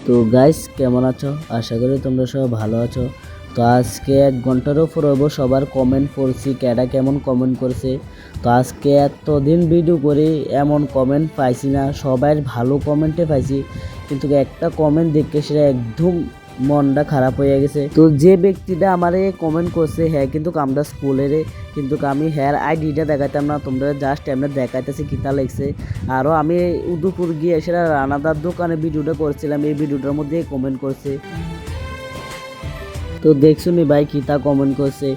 তো গাইস কেমন আছো? আশা করি তোমরা সবাই ভালো আছো। তো আজকে 1 ঘন্টার উপর হইব সবার কমেন্ট পড়ছি, কেডা কেমন কমেন্ট করছে। তো আজকে এতদিন ভিডিও করি এমন কমেন্ট পাইছি না, সবাই ভালো কমেন্টে পাইছি, কিন্তু একটা কমেন্ট দেখে সেটা একদম মনটা খারাপ হয়ে গেছে। তো যে ব্যক্তিটা আমারে কমেন্ট করছে হ্যাঁ কিন্তু আমরা স্কুলের, কিন্তু আমি হ্যার আইডিটা দেখাইতাম না, তোমরা জাস্ট এমনি দেখাইতেছি কিতা লাগছে। আরও আমি উদয়পুর গিয়ে সেটা রানাদার দোকানে ভিডিওটা করছিলাম, এই ভিডিওটার মধ্যে কমেন্ট করছে। তো দেখছো নি ভাই কিতা কমেন্ট করছে,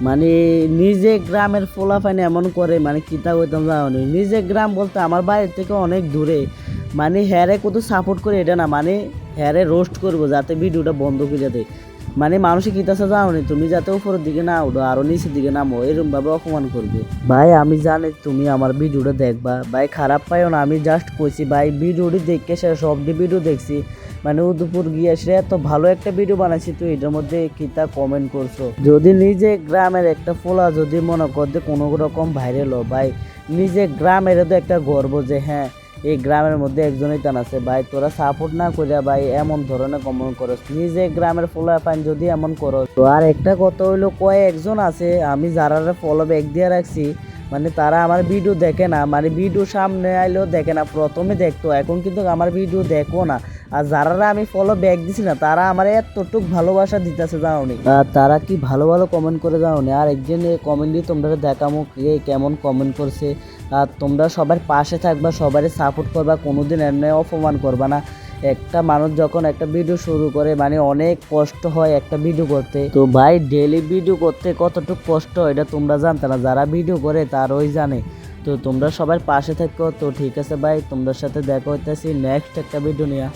মানে নিজে গ্রামের ফোলাফাইন এমন করে, মানে কিতা কইতাম জানো, নিজে গ্রাম বলতে আমার বাড়ির থেকে অনেক দূরে, মানে হ্যারে কত সাপোর্ট করে এটা না, মানে হ্যারে রোস্ট করবো যাতে ভিডিওটা বন্ধ করে দেয়। মানে মানুষে কিতাছে জানো নি, তুমি যাতে উপরের দিকে না উঠো আরো নিচের দিকে নামো, এরকম ভাবে অপমান করবে। ভাই আমি জানি তুমি আমার ভিডিওটা দেখবা, ভাই খারাপ পাইও না, আমি জাস্ট কইছি ভাই ভিডিওটি দেখে সে সবটি ভিডিও দেখছি, মানে উদয়পুর গিয়ে সে এত ভালো একটা ভিডিও বানাইছি, তুই এটার মধ্যে কিতা কমেন্ট করছো। যদি নিজে গ্রামের একটা ফোলা যদি মনে কর যে কোনো রকম ভাইরাল হয়, ভাই নিজে গ্রামের তো একটা গর্ব যে হ্যাঁ এই গ্রামের মধ্যে একজনই টান আছে। ভাই তোরা সাপোর্ট না করে ভাই এমন ধরনের কমেন্ট করস, নিজে গ্রামের ফলো পাইন যদি এমন করো। তো আর একটা কথা হইলো, কয়েকজন আছে আমি যারা ফলো ব্যাক দিয়ে রাখছি, মানে তারা আমার ভিডিও দেখে না, মানে ভিডিও সামনে আইলেও দেখে না, প্রথমে দেখতো এখন কিন্তু আমার ভিডিও দেখো না। আর যারা আমি ফলো ব্যাক দিছি না তারা আমার এতটুক ভালোবাসা দিতেছে জানোনি, তারা কি ভালো ভালো কমেন্ট করে জানোনি। আর একজন কমেন্ট দিয়ে তোমরা দেখামো কে কেমন কমেন্ট করছে। আর তোমরা সবার পাশে থাকবা, সবারই সাপোর্ট করবা, কোনোদিন এমনি অপমান করবা না। একটা মানুষ যখন একটা ভিডিও শুরু করে মানে অনেক কষ্ট হয় একটা ভিডিও করতে। তো ভাই ডেইলি ভিডিও করতে কতটুকু কষ্ট এটা তোমরা জানতে না, যারা ভিডিও করে তারই জানে। তো তোমরা সবার পাশে থাকো। তো ঠিক আছে ভাই, তোমাদের সাথে দেখা হইতেছি নেক্সট একটা ভিডিও নিয়ে।